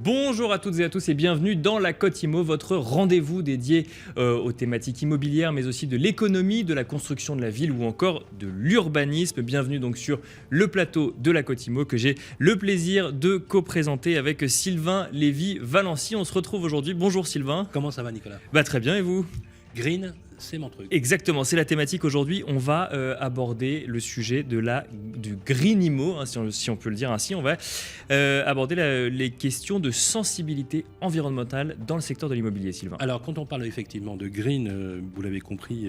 Bonjour à toutes et à tous et bienvenue dans la Côte Immo, votre rendez-vous dédié aux thématiques immobilières, mais aussi de l'économie, de la construction de la ville ou encore de l'urbanisme. Bienvenue donc sur le plateau de la Côte Immo que j'ai le plaisir de co-présenter avec Sylvain Lévy-Valency. On se retrouve aujourd'hui. Bonjour Sylvain. Comment ça va, Nicolas? Très bien, et vous? Green, c'est mon truc. Exactement, c'est la thématique aujourd'hui. On va aborder le sujet du Green Immo, hein, si on peut le dire ainsi. On va aborder les questions de sensibilité environnementale dans le secteur de l'immobilier, Sylvain. Alors, quand on parle effectivement de green, vous l'avez compris,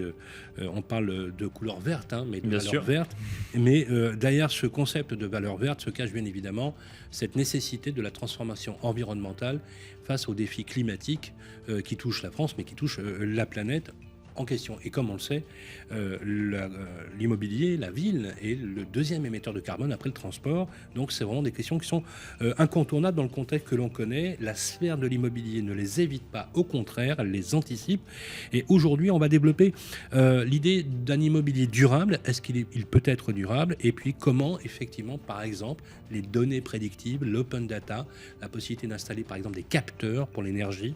on parle de couleur verte, mais de Bien valeur sûr. verte. Mais derrière ce concept de valeur verte se cache bien évidemment cette nécessité de la transformation environnementale face aux défis climatiques qui touchent la France, mais qui touchent la planète en question. Et comme on le sait, l'immobilier, la ville, est le deuxième émetteur de carbone après le transport. Donc c'est vraiment des questions qui sont incontournables dans le contexte que l'on connaît. La sphère de l'immobilier ne les évite pas, au contraire, elle les anticipe. Et aujourd'hui, on va développer l'idée d'un immobilier durable. Est-ce qu'il peut être durable? Et puis comment, effectivement, par exemple, les données prédictives, l'open data, la possibilité d'installer, par exemple, des capteurs pour l'énergie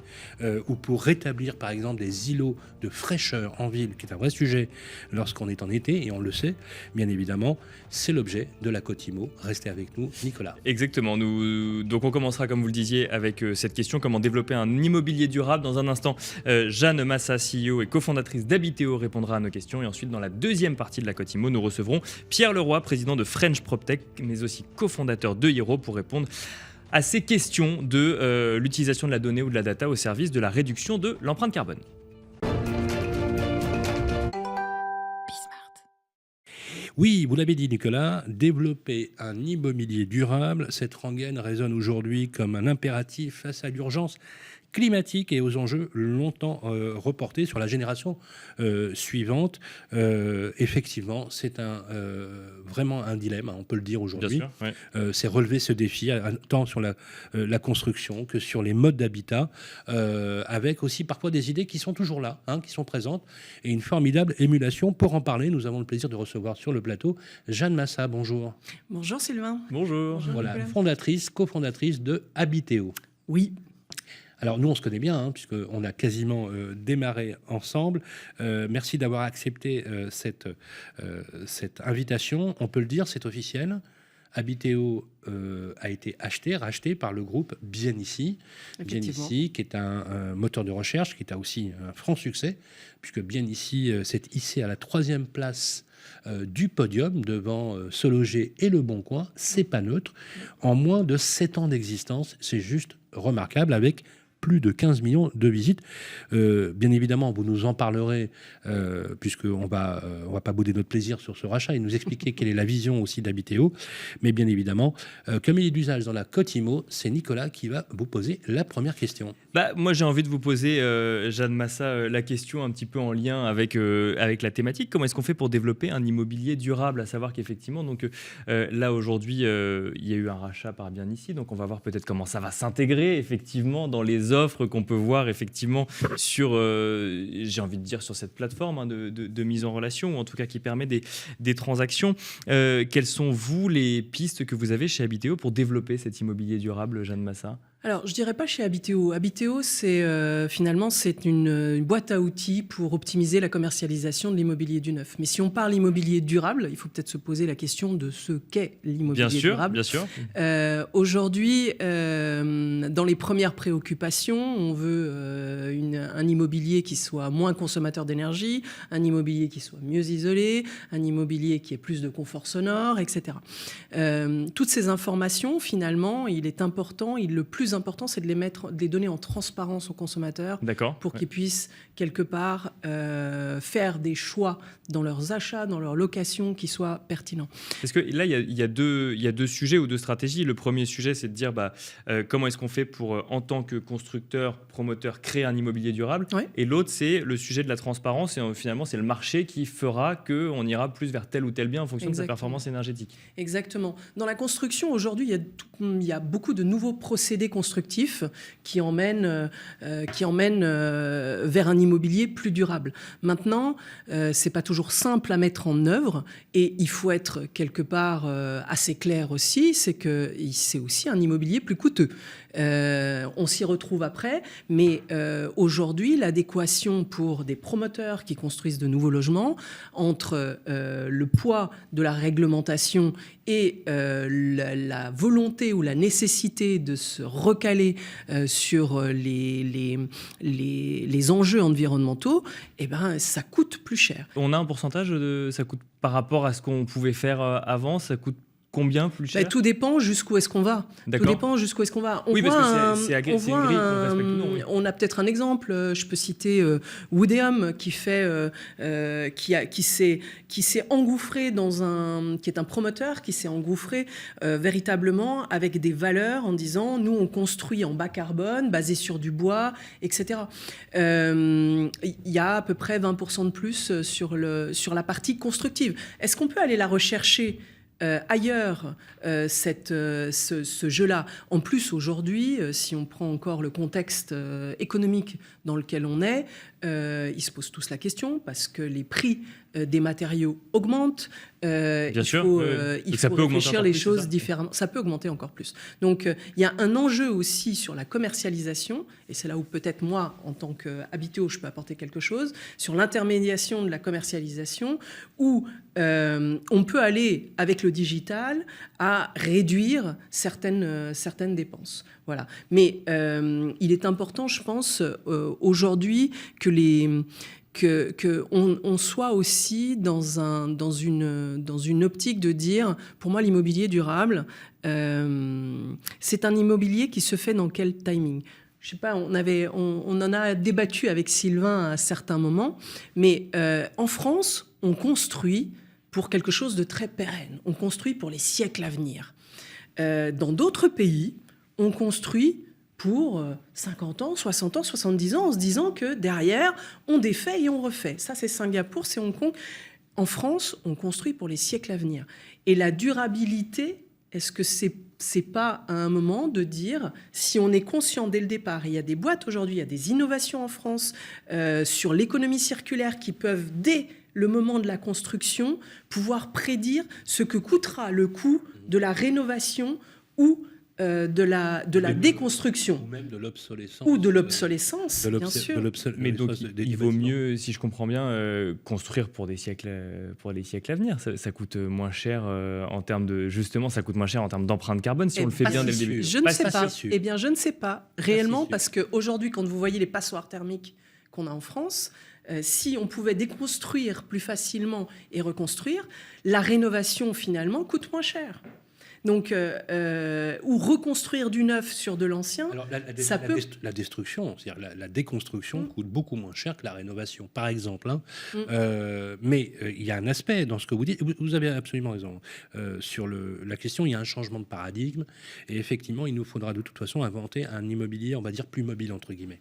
ou pour rétablir, par exemple, des îlots de fraîcheur en ville, qui est un vrai sujet lorsqu'on est en été, et on le sait, bien évidemment, c'est l'objet de la Côte Immo. Restez avec nous, Nicolas. Exactement. Donc on commencera, comme vous le disiez, avec cette question, comment développer un immobilier durable. Dans un instant, Jeanne Massa, CEO et cofondatrice d'Habiteo, répondra à nos questions. Et ensuite, dans la deuxième partie de la Côte Immo, nous recevrons Pierre Leroy, président de French PropTech, mais aussi cofondateur de Hero, pour répondre à ces questions de l'utilisation de la donnée ou de la data au service de la réduction de l'empreinte carbone. Oui, vous l'avez dit, Nicolas, développer un immobilier durable, cette rengaine résonne aujourd'hui comme un impératif face à l'urgence climatique et aux enjeux longtemps reportés sur la génération suivante. Effectivement, c'est vraiment un dilemme, on peut le dire aujourd'hui. Bien sûr, ouais. C'est relever ce défi, tant sur la construction que sur les modes d'habitat, avec aussi parfois des idées qui sont toujours là, qui sont présentes, et une formidable émulation. Pour en parler, nous avons le plaisir de recevoir sur le plateau Jeanne Massa. Bonjour. Bonjour Sylvain. Bonjour. Voilà, Nicolas. cofondatrice de Habiteo. Oui. Alors nous, on se connaît bien, puisqu'on a quasiment démarré ensemble. Merci d'avoir accepté cette invitation. On peut le dire, c'est officiel. Habiteo a été racheté par le groupe Bienici. Bienici, qui est un moteur de recherche, qui est aussi un franc succès, puisque Bienici s'est hissé à la 3e place du podium devant Se Loger et Le Bon Coin. C'est pas neutre. En moins de 7 ans d'existence, c'est juste remarquable, avec plus de 15 millions de visites. Bien évidemment, vous nous en parlerez, puisqu'on va pas bouder notre plaisir sur ce rachat et nous expliquer quelle est la vision aussi d'Habiteo. Mais bien évidemment, comme il est d'usage dans la Côte Immo, c'est Nicolas qui va vous poser la première question. Moi, j'ai envie de vous poser, Jeanne Massa, la question un petit peu en lien avec la thématique. Comment est-ce qu'on fait pour développer un immobilier durable? À savoir qu'effectivement, donc, là, aujourd'hui, il y a eu un rachat par Bienici. Donc, on va voir peut-être comment ça va s'intégrer, effectivement, dans les offres qu'on peut voir, effectivement, sur, j'ai envie de dire, sur cette plateforme de mise en relation, ou en tout cas qui permet des transactions. Quelles sont, vous, les pistes que vous avez chez Habiteo pour développer cet immobilier durable, Jeanne Massa? Alors, je dirais pas chez Habiteo. Habiteo, finalement, c'est une boîte à outils pour optimiser la commercialisation de l'immobilier du neuf. Mais si on parle immobilier durable, il faut peut-être se poser la question de ce qu'est l'immobilier durable. Bien sûr. Aujourd'hui, dans les premières préoccupations, on veut un immobilier qui soit moins consommateur d'énergie, un immobilier qui soit mieux isolé, un immobilier qui ait plus de confort sonore, etc. Toutes ces informations, finalement, le plus important, c'est de les donner en transparence aux consommateurs. D'accord. Pour qu'ils puissent, quelque part, faire des choix dans leurs achats, dans leurs locations qui soient pertinents. Parce que là, il y a deux sujets ou deux stratégies. Le premier sujet, c'est de dire comment est-ce qu'on fait pour, en tant que constructeur, promoteur, créer un immobilier durable. Ouais. Et l'autre, c'est le sujet de la transparence. Et finalement, c'est le marché qui fera qu'on ira plus vers tel ou tel bien en fonction de sa performance énergétique. Exactement. Dans la construction, aujourd'hui, il y a beaucoup de nouveaux procédés constructifs constructif qui emmène vers un immobilier plus durable. Maintenant, c'est pas toujours simple à mettre en œuvre et il faut être quelque part assez clair aussi, c'est que c'est aussi un immobilier plus coûteux. On s'y retrouve après, mais aujourd'hui, l'adéquation pour des promoteurs qui construisent de nouveaux logements entre le poids de la réglementation et la volonté ou la nécessité de se recaler sur les enjeux environnementaux, eh ben, ça coûte plus cher. On a un pourcentage ça coûte par rapport à ce qu'on pouvait faire avant, ça coûte combien plus cher? Tout dépend jusqu'où est-ce qu'on va. D'accord. Tout dépend jusqu'où est-ce qu'on va. Oui, parce que c'est une grille qu'on respecte tout le monde. Oui. On a peut-être un exemple. Je peux citer Woodéum qui s'est engouffré qui est un promoteur qui s'est engouffré véritablement avec des valeurs en disant nous on construit en bas carbone, basé sur du bois, etc. Il y a à peu près 20% de plus sur la partie constructive. Est-ce qu'on peut aller la rechercher ailleurs, ce jeu-là? En plus, aujourd'hui, si on prend encore le contexte économique dans lequel on est, ils se posent tous la question parce que les prix des matériaux augmentent. Bien sûr, il faut réfléchir les choses différemment. Ça peut augmenter encore plus. Donc, il y a un enjeu aussi sur la commercialisation, et c'est là où peut-être moi, en tant qu'Habiteo, je peux apporter quelque chose, sur l'intermédiation de la commercialisation, où on peut aller avec le digital à réduire certaines dépenses. Voilà. Mais il est important, je pense, aujourd'hui, qu'on soit aussi dans une optique de dire, pour moi, l'immobilier durable, c'est un immobilier qui se fait dans quel timing? Je sais pas, on en a débattu avec Sylvain à certains moments, mais en France, on construit pour quelque chose de très pérenne. On construit pour les siècles à venir. Dans d'autres pays, on construit pour 50 ans, 60 ans, 70 ans, en se disant que derrière, on défait et on refait. Ça, c'est Singapour, c'est Hong Kong. En France, on construit pour les siècles à venir. Et la durabilité, est-ce que c'est pas à un moment de dire, si on est conscient dès le départ, il y a des boîtes aujourd'hui, il y a des innovations en France sur l'économie circulaire qui peuvent, dès le moment de la construction, pouvoir prédire ce que coûtera le coût de la rénovation ou de la déconstruction. Ou même de l'obsolescence. Ou de l'obsolescence, bien sûr. Mais donc, il vaut mieux, si je comprends bien, construire pour les siècles à venir. Ça coûte moins cher en termes de... Justement, ça coûte moins cher en termes d'empreinte carbone si on le fait bien dès le début. Je ne sais pas. Eh bien, je ne sais pas réellement, parce qu'aujourd'hui, quand vous voyez les passoires thermiques qu'on a en France, si on pouvait déconstruire plus facilement et reconstruire, la rénovation, finalement, coûte moins cher. Donc, ou reconstruire du neuf sur de l'ancien, ça peut... La destruction, c'est-à-dire la déconstruction coûte beaucoup moins cher que la rénovation, par exemple. Mais il y a un aspect dans ce que vous dites, vous avez absolument raison. Sur la question, il y a un changement de paradigme, et effectivement, il nous faudra de toute façon inventer un immobilier, on va dire, plus mobile, entre guillemets,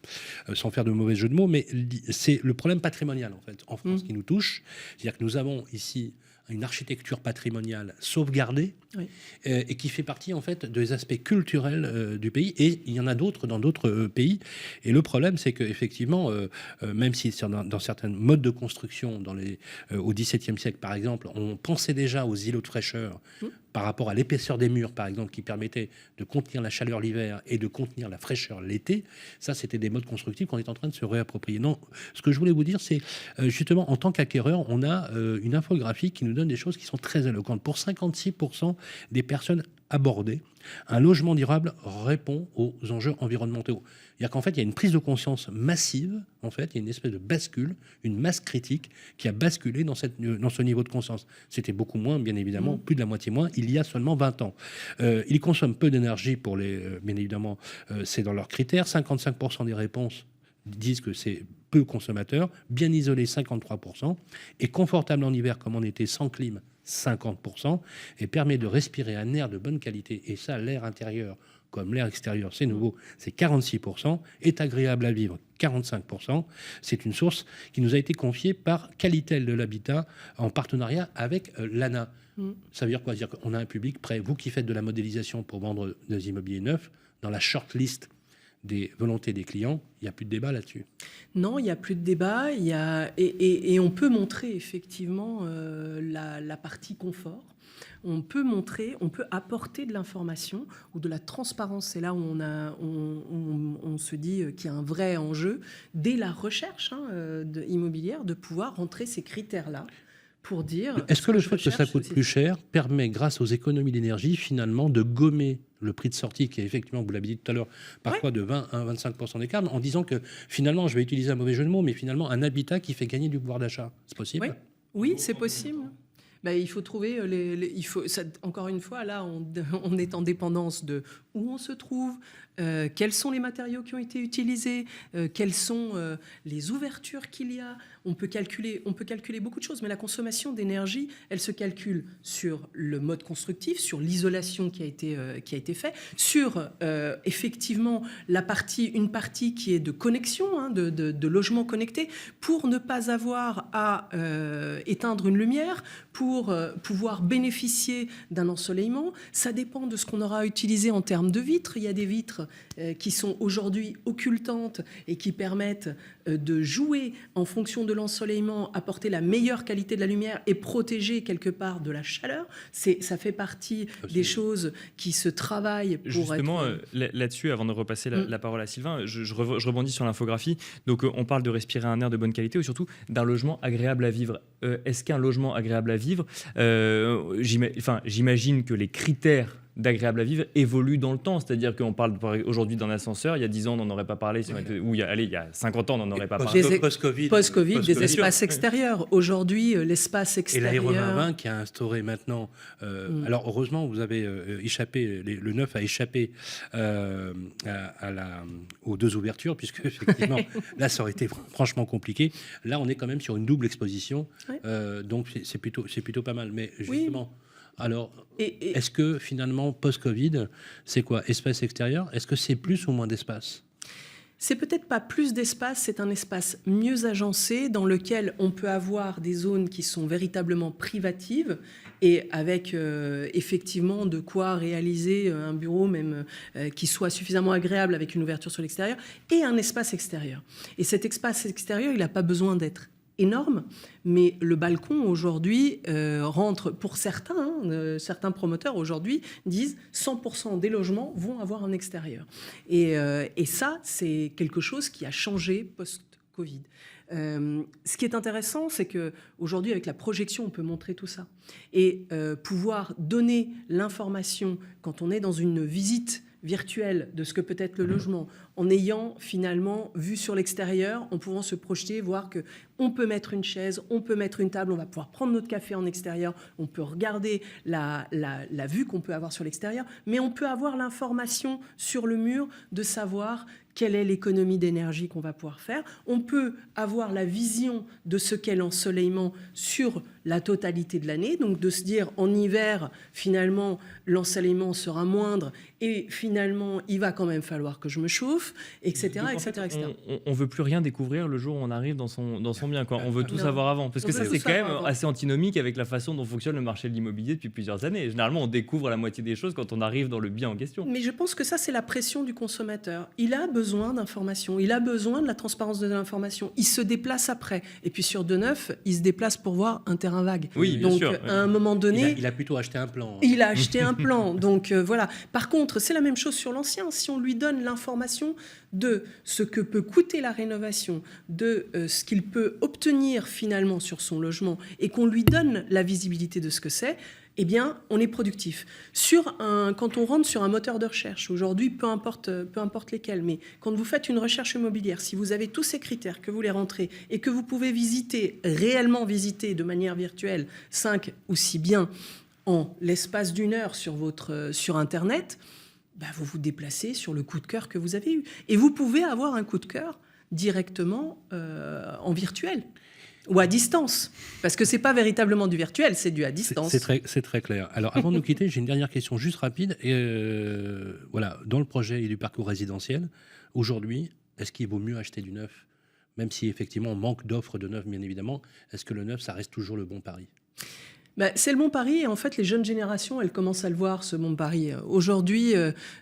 sans faire de mauvais jeu de mots, mais c'est le problème patrimonial, en fait, en France qui nous touche. C'est-à-dire que nous avons ici une architecture patrimoniale sauvegardée, oui, et qui fait partie en fait des aspects culturels du pays, et il y en a d'autres dans d'autres pays. Et le problème, c'est que effectivement, même si dans certains modes de construction, au XVIIe siècle par exemple, on pensait déjà aux îlots de fraîcheur par rapport à l'épaisseur des murs, par exemple, qui permettaient de contenir la chaleur l'hiver et de contenir la fraîcheur l'été. Ça, c'était des modes constructifs qu'on est en train de se réapproprier. Non, ce que je voulais vous dire, c'est justement, en tant qu'acquéreur, on a une infographie qui nous donne des choses qui sont très éloquentes. Pour 56% des personnes abordées, un logement durable répond aux enjeux environnementaux. C'est-à-dire qu'en fait, il y a une prise de conscience massive, en fait, il y a une espèce de bascule, une masse critique qui a basculé dans ce niveau de conscience. C'était beaucoup moins, bien évidemment, plus de la moitié moins, il y a seulement 20 ans. Ils consomment peu d'énergie pour bien évidemment, c'est dans leurs critères. 55% des réponses disent que c'est peu consommateur, bien isolé 53%, et confortable en hiver comme en été sans clim 50%, et permet de respirer un air de bonne qualité. Et ça, l'air intérieur comme l'air extérieur, c'est nouveau, c'est 46%, est agréable à vivre, 45%. C'est une source qui nous a été confiée par Qualitel de l'Habitat en partenariat avec l'ANA. Ça veut dire quoi? C'est-à-dire qu'on a un public prêt. Vous qui faites de la modélisation pour vendre des immobiliers neufs, dans la shortlist des volontés des clients, il n'y a plus de débat là-dessus. Non, il n'y a plus de débat. Et on peut montrer effectivement la partie confort. On peut apporter de l'information ou de la transparence. C'est là où on se dit qu'il y a un vrai enjeu dès la recherche immobilière de pouvoir rentrer ces critères-là pour dire... Est-ce que le fait que ça coûte plus cher permet, grâce aux économies d'énergie, finalement, de gommer le prix de sortie, qui est effectivement, vous l'avez dit tout à l'heure, parfois de 20 à 25% d'écart, en disant que finalement, je vais utiliser un mauvais jeu de mots, mais finalement, un habitat qui fait gagner du pouvoir d'achat. C'est possible? Oui, c'est possible. Il faut trouver encore une fois, là, on est en dépendance de où on se trouve, quels sont les matériaux qui ont été utilisés, quelles sont les ouvertures qu'il y a. On peut calculer beaucoup de choses, mais la consommation d'énergie, elle se calcule sur le mode constructif, sur l'isolation qui a été fait, sur effectivement une partie qui est de connexion, de logements connectés, pour ne pas avoir à éteindre une lumière, pour pouvoir bénéficier d'un ensoleillement. Ça dépend de ce qu'on aura utilisé en termes de vitres. Il y a des vitres qui sont aujourd'hui occultantes et qui permettent de jouer en fonction de l'ensoleillement, apporter la meilleure qualité de la lumière et protéger quelque part de la chaleur. Ça fait partie des choses qui se travaillent pour justement, là-dessus, avant de repasser la parole à Sylvain, je rebondis sur l'infographie. Donc, on parle de respirer un air de bonne qualité ou surtout d'un logement agréable à vivre. Est-ce qu'un logement agréable à vivre, j'imagine que les critères d'agréable à vivre évolue dans le temps. C'est-à-dire qu'on parle aujourd'hui d'un ascenseur, il y a 10 ans, on n'en aurait pas parlé, ou il y a 50 ans, on n'en aurait pas parlé. Post-Covid, des espaces extérieurs. Aujourd'hui, l'espace extérieur... Et l'Aérien 20 qui a instauré maintenant... Alors, heureusement, vous avez échappé, le neuf a échappé aux deux ouvertures, puisque, effectivement, là, ça aurait été franchement compliqué. Là, on est quand même sur une double exposition, donc c'est plutôt pas mal. Mais justement... Oui. Alors, est-ce que finalement, post-Covid, c'est quoi? Espace extérieur? Est-ce que c'est plus ou moins d'espace? C'est peut-être pas plus d'espace, c'est un espace mieux agencé dans lequel on peut avoir des zones qui sont véritablement privatives et avec effectivement de quoi réaliser un bureau même qui soit suffisamment agréable avec une ouverture sur l'extérieur et un espace extérieur. Et cet espace extérieur, il n'a pas besoin d'être énorme, mais le balcon aujourd'hui rentre pour certains, certains promoteurs aujourd'hui disent 100% des logements vont avoir un extérieur. Et ça, c'est quelque chose qui a changé post-Covid. Ce qui est intéressant, c'est qu'aujourd'hui, avec la projection, on peut montrer tout ça. Et pouvoir donner l'information quand on est dans une visite virtuelle de ce que peut être le logement, en ayant finalement vu sur l'extérieur, en pouvant se projeter, voir qu'on peut mettre une chaise, on peut mettre une table, on va pouvoir prendre notre café en extérieur, on peut regarder la vue qu'on peut avoir sur l'extérieur, mais on peut avoir l'information sur le mur de savoir quelle est l'économie d'énergie qu'on va pouvoir faire. On peut avoir la vision de ce qu'est l'ensoleillement sur la totalité de l'année, donc de se dire en hiver, finalement, l'ensoleillement sera moindre et finalement, il va quand même falloir que je me chauffe, etc. Donc, etc. On ne veut plus rien découvrir le jour où on arrive dans son bien, quoi. On veut tout savoir avant. Parce que ça, c'est quand même assez antinomique avec la façon dont fonctionne le marché de l'immobilier depuis plusieurs années. Généralement, on découvre la moitié des choses quand on arrive dans le bien en question. Mais je pense que ça, c'est la pression du consommateur. Il a besoin d'informations, il a besoin de la transparence de l'information. Il se déplace après. Et puis sur de neuf, il se déplace pour voir un terrain vague. Oui, bien donc, sûr. À un moment donné... Il a plutôt acheté un plan. Il a acheté un plan. Donc, voilà. Par contre, c'est la même chose sur l'ancien. Si on lui donne l'information de ce que peut coûter la rénovation, de ce qu'il peut obtenir finalement sur son logement, et qu'on lui donne la visibilité de ce que c'est, eh bien, on est productif. Quand on rentre sur un moteur de recherche, aujourd'hui, peu importe lesquels, mais quand vous faites une recherche immobilière, si vous avez tous ces critères, que vous les rentrez, et que vous pouvez réellement visiter de manière virtuelle 5 ou 6 biens en l'espace d'une heure sur Internet, vous vous déplacez sur le coup de cœur que vous avez eu. Et vous pouvez avoir un coup de cœur directement en virtuel. Ou à distance, parce que c'est pas véritablement du virtuel, c'est du à distance. C'est très clair. Alors, avant de nous quitter, j'ai une dernière question juste rapide. Et voilà, dans le projet et du parcours résidentiel, aujourd'hui, est-ce qu'il vaut mieux acheter du neuf, même si effectivement on manque d'offres de neuf, bien évidemment? Est-ce que le neuf, ça reste toujours le bon pari? C'est le bon pari et en fait les jeunes générations elles commencent à le voir, ce bon pari. Aujourd'hui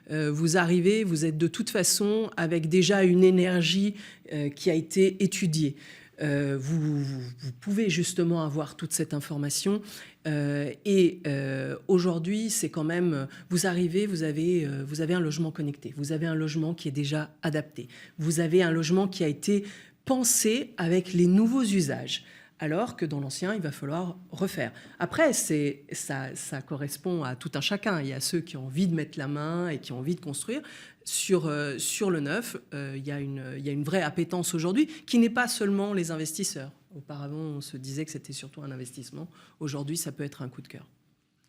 vous arrivez, vous êtes de toute façon avec déjà une énergie qui a été étudiée. Vous pouvez justement avoir toute cette information aujourd'hui c'est quand même, vous arrivez, vous avez un logement connecté, vous avez un logement qui est déjà adapté, vous avez un logement qui a été pensé avec les nouveaux usages. Alors que dans l'ancien, il va falloir refaire. Après, ça correspond à tout un chacun. Il y a ceux qui ont envie de mettre la main et qui ont envie de construire. Sur le neuf, il y a une vraie appétence aujourd'hui, qui n'est pas seulement les investisseurs. Auparavant, on se disait que c'était surtout un investissement. Aujourd'hui, ça peut être un coup de cœur.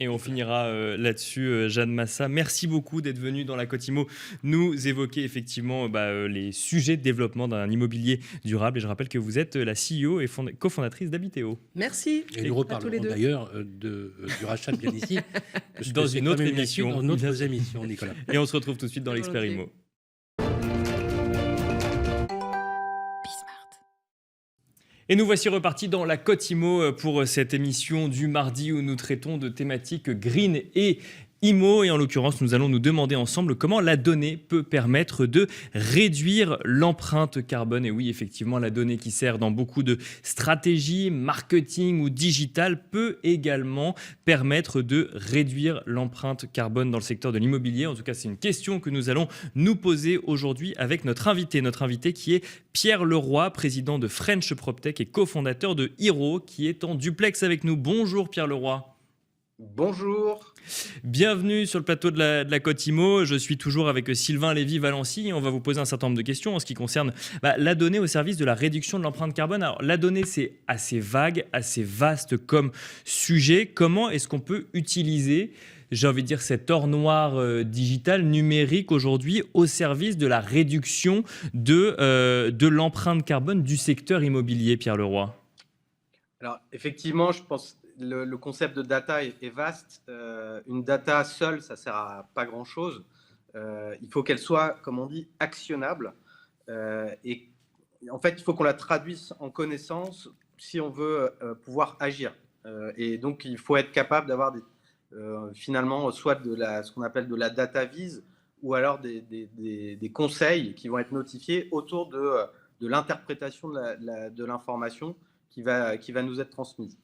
Et on finira là-dessus, Jeanne Massa. Merci beaucoup d'être venue dans la Cotimo nous évoquer effectivement les sujets de développement d'un immobilier durable. Et je rappelle que vous êtes la CEO et cofondatrice d'Habiteo. Merci. Et nous reparlerons d'ailleurs du rachat de Bienicy dans une autre émission. Dans notre émission, Nicolas. Et on se retrouve tout de suite dans l'Expert Immo. Et nous voici repartis dans la Cotimo pour cette émission du mardi où nous traitons de thématiques green et IMO. Et en l'occurrence, nous allons nous demander ensemble comment la donnée peut permettre de réduire l'empreinte carbone. Et oui, effectivement, la donnée qui sert dans beaucoup de stratégies, marketing ou digital peut également permettre de réduire l'empreinte carbone dans le secteur de l'immobilier. En tout cas, c'est une question que nous allons nous poser aujourd'hui avec notre invité qui est Pierre Leroy, président de French PropTech et cofondateur de Hero, qui est en duplex avec nous. Bonjour Pierre Leroy. Bonjour. Bienvenue sur le plateau de la Cotimo. Je suis toujours avec Sylvain Lévy-Valency et on va vous poser un certain nombre de questions en ce qui concerne la donnée au service de la réduction de l'empreinte carbone. Alors, la donnée, c'est assez vague, assez vaste comme sujet. Comment est-ce qu'on peut utiliser, j'ai envie de dire, cet or noir digital, numérique aujourd'hui au service de la réduction de l'empreinte carbone du secteur immobilier, Pierre Leroy? Alors, effectivement, je pense le concept de data est vaste. Une data seule, ça ne sert à pas grand-chose. Il faut qu'elle soit, comme on dit, actionnable. Et en fait, il faut qu'on la traduise en connaissances si on veut pouvoir agir. Et donc, il faut être capable d'avoir finalement soit ce qu'on appelle de la data vise ou alors des conseils qui vont être notifiés autour de l'interprétation de l'information qui va nous être transmise.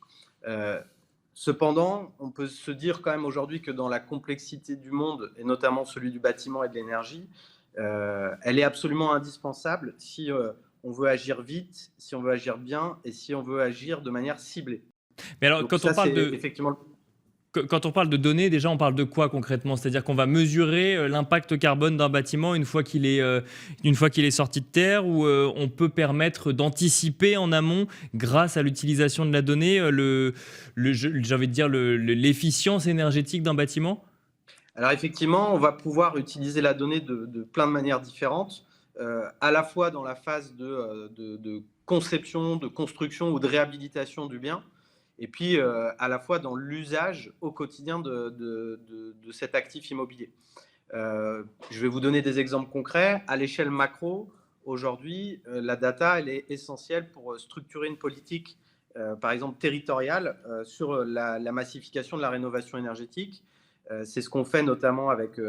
Cependant, on peut se dire quand même aujourd'hui que dans la complexité du monde, et notamment celui du bâtiment et de l'énergie, elle est absolument indispensable si on veut agir vite, si on veut agir bien et si on veut agir de manière ciblée. Mais alors, quand on parle de données, déjà, on parle de quoi concrètement? C'est-à-dire qu'on va mesurer l'impact carbone d'un bâtiment une fois qu'il est sorti de terre, ou on peut permettre d'anticiper en amont, grâce à l'utilisation de la donnée, j'ai envie de dire l'efficience énergétique d'un bâtiment? Alors effectivement, on va pouvoir utiliser la donnée de plein de manières différentes, à la fois dans la phase de conception, de construction ou de réhabilitation du bien, et puis à la fois dans l'usage au quotidien de cet actif immobilier. Je vais vous donner des exemples concrets. À l'échelle macro, aujourd'hui, la data, elle est essentielle pour structurer une politique, par exemple territoriale, sur la massification de la rénovation énergétique. C'est ce qu'on fait notamment avec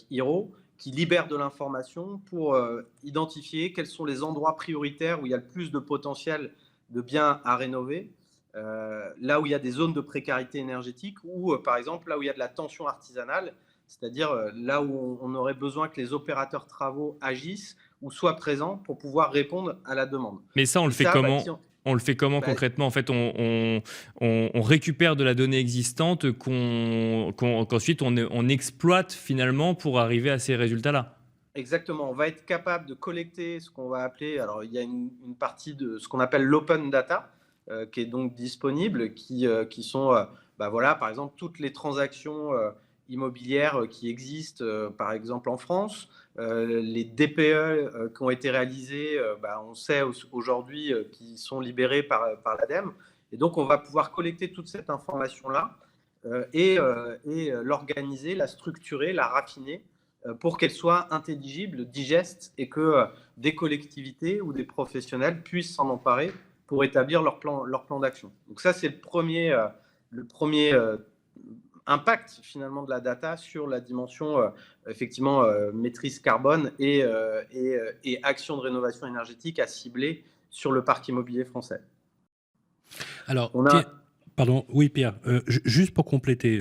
Hero, qui libère de l'information pour identifier quels sont les endroits prioritaires où il y a le plus de potentiel de biens à rénover, là où il y a des zones de précarité énergétique ou, par exemple, là où il y a de la tension artisanale, c'est-à-dire là où on aurait besoin que les opérateurs travaux agissent ou soient présents pour pouvoir répondre à la demande. Mais ça, on le fait comment ? On le fait comment concrètement? En fait, on récupère de la donnée existante qu'ensuite on exploite finalement pour arriver à ces résultats-là. Exactement. On va être capable de collecter ce qu'on va appeler, alors il y a une partie de ce qu'on appelle l'open data, qui est donc disponible, qui sont, voilà, par exemple, toutes les transactions immobilières qui existent, par exemple en France. Les DPE qui ont été réalisés, on sait aujourd'hui qu'ils sont libérés par l'ADEME. Et donc, on va pouvoir collecter toute cette information-là et l'organiser, la structurer, la raffiner pour qu'elle soit intelligible, digeste et que des collectivités ou des professionnels puissent s'en emparer pour établir leur plan d'action. Donc ça, c'est le premier impact finalement de la data sur la dimension effectivement maîtrise carbone et action de rénovation énergétique à cibler sur le parc immobilier français. Alors, Pierre, pardon, oui Pierre, juste pour compléter,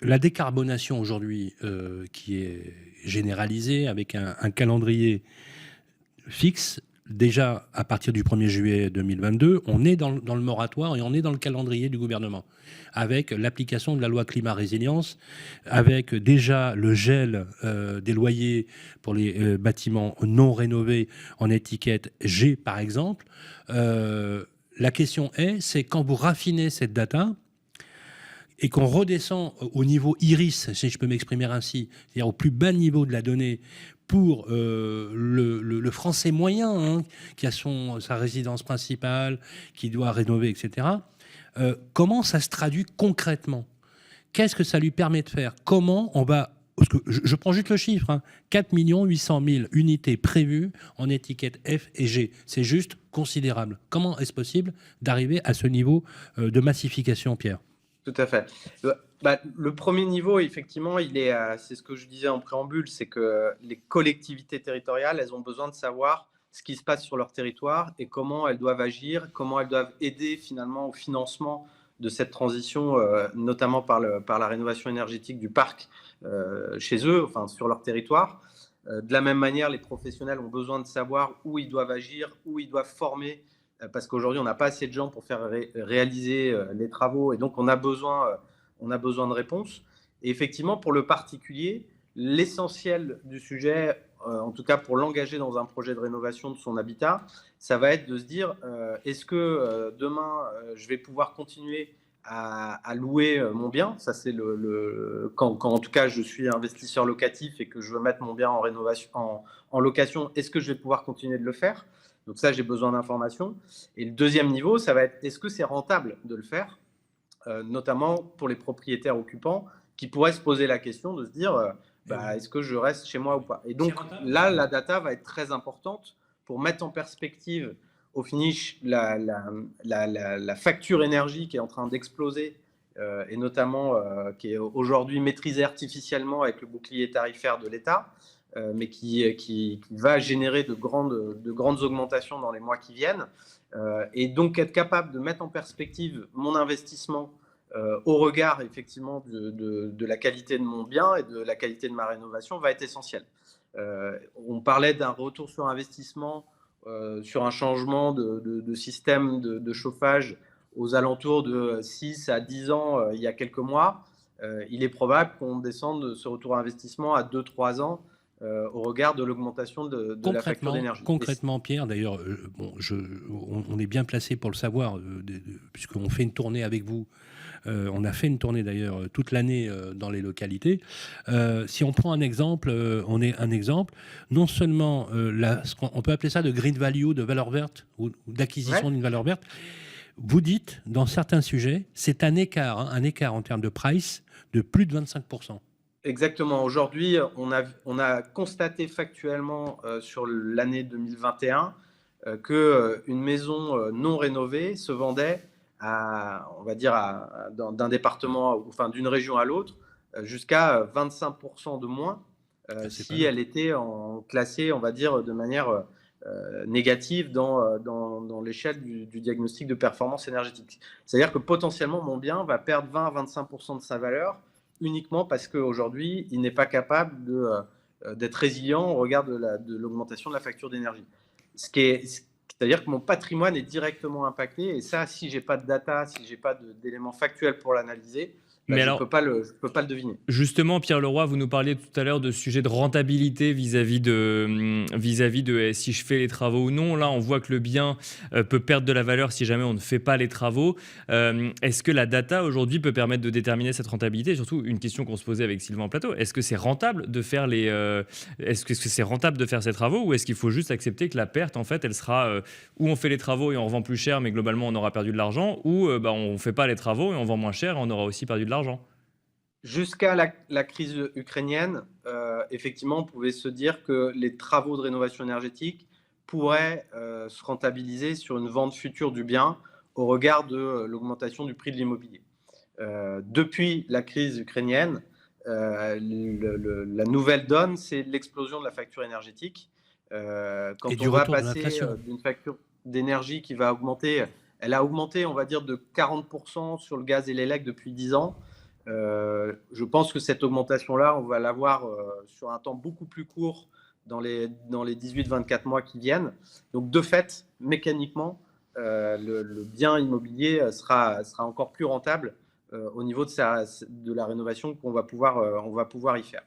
la décarbonation aujourd'hui qui est généralisée avec un calendrier fixe. Déjà, à partir du 1er juillet 2022, on est dans le moratoire et on est dans le calendrier du gouvernement, avec l'application de la loi climat-résilience, avec déjà le gel des loyers pour les bâtiments non rénovés en étiquette G, par exemple. La question c'est quand vous raffinez cette data et qu'on redescend au niveau IRIS, si je peux m'exprimer ainsi, c'est-à-dire au plus bas niveau de la donnée, pour le Français moyen, qui a sa résidence principale, qui doit rénover, etc. Comment ça se traduit concrètement? Qu'est-ce que ça lui permet de faire? Comment on va... Parce que je prends juste le chiffre, 4 800 000 unités prévues en étiquette F et G. C'est juste considérable. Comment est-ce possible d'arriver à ce niveau de massification, Pierre? Tout à fait. Le premier niveau, effectivement, c'est ce que je disais en préambule, c'est que les collectivités territoriales, elles ont besoin de savoir ce qui se passe sur leur territoire et comment elles doivent agir, comment elles doivent aider finalement au financement de cette transition, notamment par la rénovation énergétique du parc chez eux, enfin sur leur territoire. De la même manière, les professionnels ont besoin de savoir où ils doivent agir, où ils doivent former, parce qu'aujourd'hui, on n'a pas assez de gens pour faire réaliser les travaux et donc on a besoin de réponses. Et effectivement, pour le particulier, l'essentiel du sujet, en tout cas pour l'engager dans un projet de rénovation de son habitat, ça va être de se dire est-ce que demain, je vais pouvoir continuer à louer mon bien? Ça, c'est quand en tout cas je suis investisseur locatif et que je veux mettre mon bien en rénovation, en location, est-ce que je vais pouvoir continuer de le faire? Donc ça, j'ai besoin d'informations. Et le deuxième niveau, ça va être est-ce que c'est rentable de le faire, notamment pour les propriétaires occupants qui pourraient se poser la question de se dire est-ce que je reste chez moi ou pas? Et donc là, la data va être très importante pour mettre en perspective au finish la facture énergie qui est en train d'exploser et notamment qui est aujourd'hui maîtrisée artificiellement avec le bouclier tarifaire de l'État. Mais qui va générer de grandes augmentations dans les mois qui viennent. Et donc, être capable de mettre en perspective mon investissement au regard, effectivement, de la qualité de mon bien et de la qualité de ma rénovation va être essentiel. On parlait d'un retour sur investissement, sur un changement de système de chauffage aux alentours de 6 à 10 ans il y a quelques mois. Il est probable qu'on descende de ce retour à investissement à 2-3 ans au regard de l'augmentation de la facture d'énergie. Concrètement, Pierre, d'ailleurs, on est bien placé pour le savoir, puisqu'on fait une tournée avec vous. On a fait une tournée d'ailleurs toute l'année dans les localités. Si on prend un exemple, non seulement on peut appeler ça de green value, de valeur verte, ou d'acquisition d'une valeur verte. Vous dites, dans certains sujets, c'est un écart en termes de price de plus de 25%. Exactement. Aujourd'hui, on a constaté factuellement sur l'année 2021 qu'une maison non rénovée se vendait on va dire, d'un département, enfin d'une région à l'autre, jusqu'à 25% de moins si elle était classée, on va dire, de manière négative dans l'échelle du diagnostic de performance énergétique. C'est-à-dire que potentiellement, mon bien va perdre 20 à 25% de sa valeur uniquement parce qu'aujourd'hui, il n'est pas capable d'être résilient au regard de l'augmentation de la facture d'énergie. C'est-à-dire que mon patrimoine est directement impacté et ça, si je n'ai pas de data, si je n'ai pas d'éléments factuels pour l'analyser, Mais je ne peux pas le deviner. Justement, Pierre Leroy, vous nous parliez tout à l'heure de sujet de rentabilité vis-à-vis de si je fais les travaux ou non. Là, on voit que le bien peut perdre de la valeur si jamais on ne fait pas les travaux. Est-ce que la data aujourd'hui peut permettre de déterminer cette rentabilité? Et surtout, une question qu'on se posait avec Sylvain Plateau, est-ce que c'est rentable de faire ces travaux, ou est-ce qu'il faut juste accepter que la perte, en fait, elle sera où on fait les travaux et on revend plus cher, mais globalement on aura perdu de l'argent, ou on ne fait pas les travaux et on vend moins cher et on aura aussi perdu de l'argent? Jusqu'à la crise ukrainienne, effectivement, on pouvait se dire que les travaux de rénovation énergétique pourraient se rentabiliser sur une vente future du bien au regard de l'augmentation du prix de l'immobilier. Depuis la crise ukrainienne, la nouvelle donne, c'est l'explosion de la facture énergétique. Quand on va passer d'une facture d'énergie qui va augmenter, elle a augmenté, on va dire, de 40% sur le gaz et l'élec depuis 10 ans. Je pense que cette augmentation-là, on va l'avoir sur un temps beaucoup plus court dans les 18-24 mois qui viennent. Donc, de fait, mécaniquement, le bien immobilier sera encore plus rentable au niveau de la rénovation qu'on va pouvoir y faire.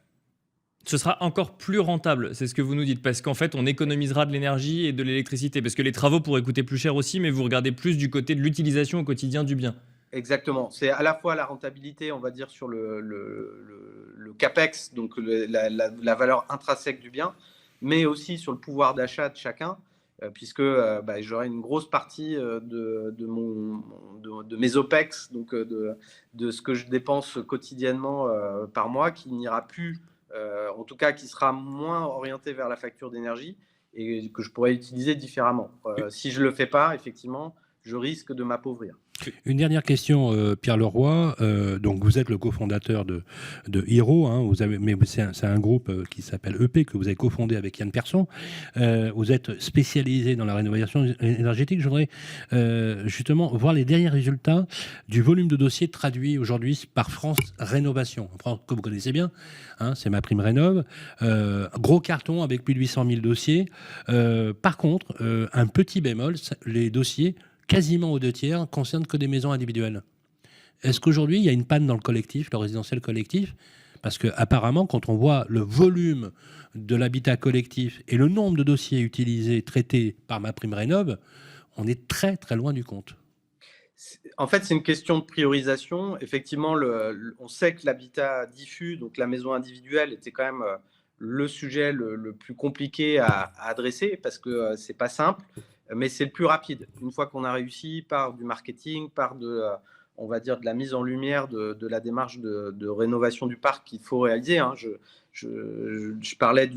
Ce sera encore plus rentable, c'est ce que vous nous dites, parce qu'en fait, on économisera de l'énergie et de l'électricité, parce que les travaux pourraient coûter plus cher aussi, mais vous regardez plus du côté de l'utilisation au quotidien du bien. Exactement. C'est à la fois la rentabilité, on va dire, sur le CAPEX, donc la valeur intrinsèque du bien, mais aussi sur le pouvoir d'achat de chacun, puisque j'aurai une grosse partie de mes OPEX, donc de ce que je dépense quotidiennement par mois, qui n'ira plus, en tout cas qui sera moins orienté vers la facture d'énergie et que je pourrais utiliser différemment. Si je ne le fais pas, effectivement, je risque de m'appauvrir. Une dernière question, Pierre Leroy. Donc vous êtes le cofondateur de Hero, hein, mais c'est un groupe qui s'appelle EP que vous avez cofondé avec Yann Persson. Vous êtes spécialisé dans la rénovation énergétique. Je voudrais justement voir les derniers résultats du volume de dossiers traduits aujourd'hui par France Rénovation. En France, que vous connaissez bien, hein, c'est MaPrimeRénov'. Gros carton avec plus de 800 000 dossiers. Par contre, un petit bémol, les dossiers quasiment aux 2/3 concerne que des maisons individuelles. Est-ce qu'aujourd'hui, il y a une panne dans le collectif, le résidentiel collectif? Parce qu'apparemment, quand on voit le volume de l'habitat collectif et le nombre de dossiers utilisés, traités par MaPrimeRénov', on est très, très loin du compte. En fait, c'est une question de priorisation. Effectivement, on sait que l'habitat diffus, donc la maison individuelle, était quand même le sujet le plus compliqué à adresser, parce que c'est pas simple. Mais c'est le plus rapide. Une fois qu'on a réussi par du marketing, par on va dire de la mise en lumière de la démarche de rénovation du parc qu'il faut réaliser. Hein. Je parlais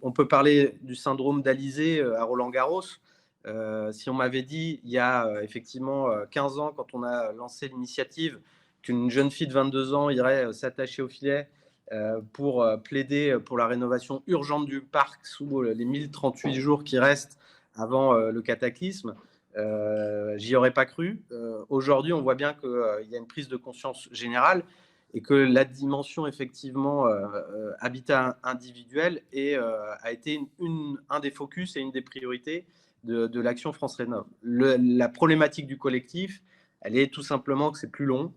on peut parler du syndrome d'Alizé à Roland-Garros. Si on m'avait dit il y a effectivement 15 ans, quand on a lancé l'initiative, qu'une jeune fille de 22 ans irait s'attacher au filet pour plaider pour la rénovation urgente du parc sous les 1038 jours qui restent avant le cataclysme, j'y aurais pas cru. Aujourd'hui, on voit bien qu'il y a une prise de conscience générale et que la dimension effectivement habitat individuel a été un des focus et une des priorités de l'action France Rénov'. La problématique du collectif, elle est tout simplement que c'est plus long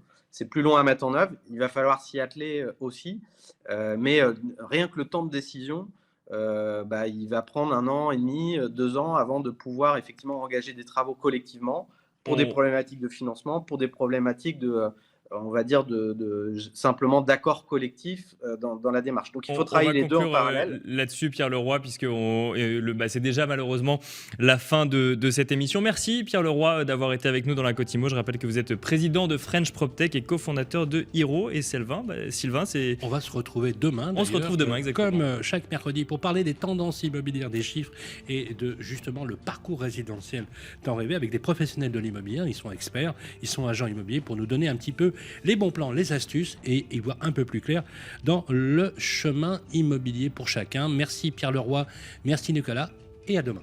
à mettre en œuvre. Il va falloir s'y atteler aussi, mais rien que le temps de décision, il va prendre 1 an et demi, 2 ans avant de pouvoir effectivement engager des travaux collectivement pour des problématiques de financement, pour des problématiques on va dire simplement d'accord collectif dans la démarche. Donc il faut travailler les deux en parallèle. Là-dessus, Pierre Leroy, puisque c'est déjà malheureusement la fin de cette émission. Merci Pierre Leroy d'avoir été avec nous dans la Côte-Imo. Je rappelle que vous êtes président de French PropTech et cofondateur de Hero. Et Sylvain, c'est... On va se retrouver demain. On se retrouve demain, exactement. Comme chaque mercredi, pour parler des tendances immobilières, des chiffres et de justement le parcours résidentiel tant rêvé avec des professionnels de l'immobilier. Ils sont experts, ils sont agents immobiliers pour nous donner un petit peu les bons plans, les astuces et y voir un peu plus clair dans le chemin immobilier pour chacun. Merci Pierre Leroy, merci Nicolas et à demain.